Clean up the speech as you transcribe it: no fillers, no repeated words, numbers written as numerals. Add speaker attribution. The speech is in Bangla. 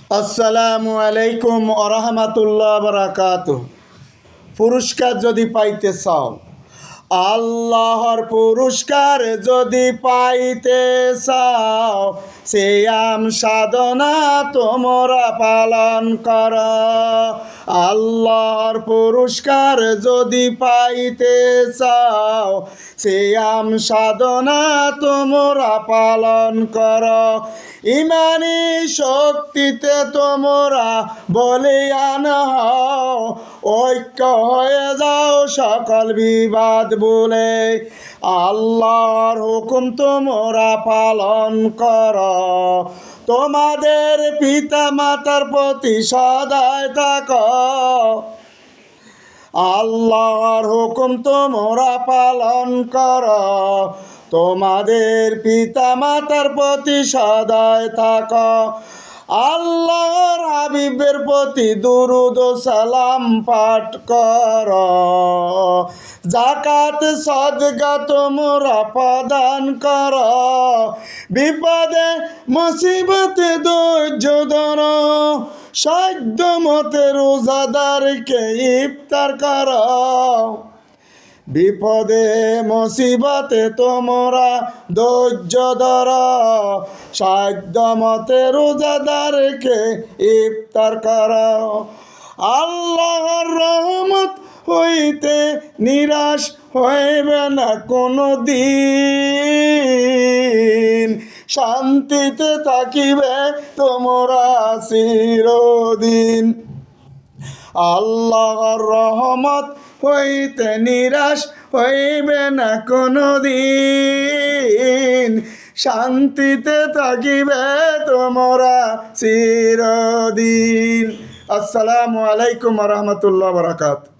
Speaker 1: আসসালামু আলাইকুম আরহামাতুল্লাহ বারাকাতুহ। পুরস্কার যদি পাইতে চাও, আল্লাহর পুরস্কার যদি পাইতে চাও, সিয়াম সাধনা তোমরা পালন কর। আল্লাহর পুরস্কার যদি পাইতে চাও, সিয়াম সাধনা তোমরা পালন কর। ইমানি শক্তিতে তোমরা বলিয়ান হও, ঐক্য হয়ে যাও সকল বিবাদ বলে। আল্লাহর হুকুম তোমরা পালন কর। তোমাদের পিতা মাতার প্রতি সদয় থাকো। আল্লাহর হুকুম তোমরা পালন কর। তোমাদের পিতা মাতার প্রতি সদয় থাকো। আল্লাহর হাবিবের প্রতি দুরুদ ও সালাম পাঠ কর। যাকাত সদকা তোমরা প্রদান কর। বিপদে মুসিবতে ধৈর্য ধর। সাধ্য মতে রোজাদারকে ইফতার কর। বিপদে মুসিবতে তোমরা ধৈর্য ধর। সাধ্য মতে রোজাদারকে ইফতার কর। আল্লাহর রহমত হইতে নিরাশ হইবে না কোনো দিন। শান্তিতে থাকিবে তোমরা চিরদিন। আল্লাহর রহমত হইতে নিরাশ হইবে না কোনো দিন। শান্তিতে থাকিবে তোমরা চিরদিন। আসসালামু আলাইকুম রহমতুল্লাহ বারাকাতুহু।